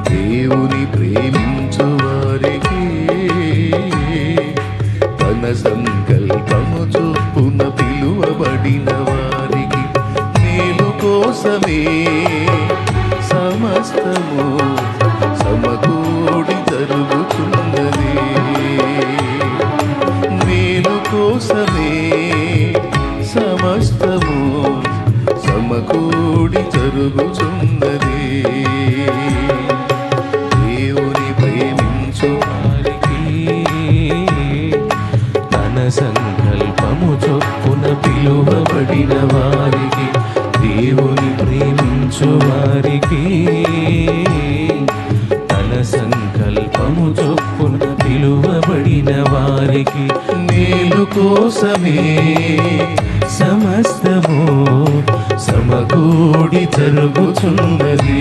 దేవుని ప్రేమించు వారికి తన సంకల్పము చొప్పున పిలువబడిన వారికి మేలు కోసమే సమస్తము సమకూడి జరుగుతున్నది. మేలు కోసమే సమస్తము సమకూడి జరుగుతున్నది. దేవుని ప్రేమించు వారికి తన సంకల్పము చొప్పున పిలువబడిన వారికి దేవుని ప్రేమించు వారికి తన సంకల్పము చొప్పున పిలువబడిన వారికి మేలు కోసమే సమస్తము సమకూడి జరుగుతున్నది.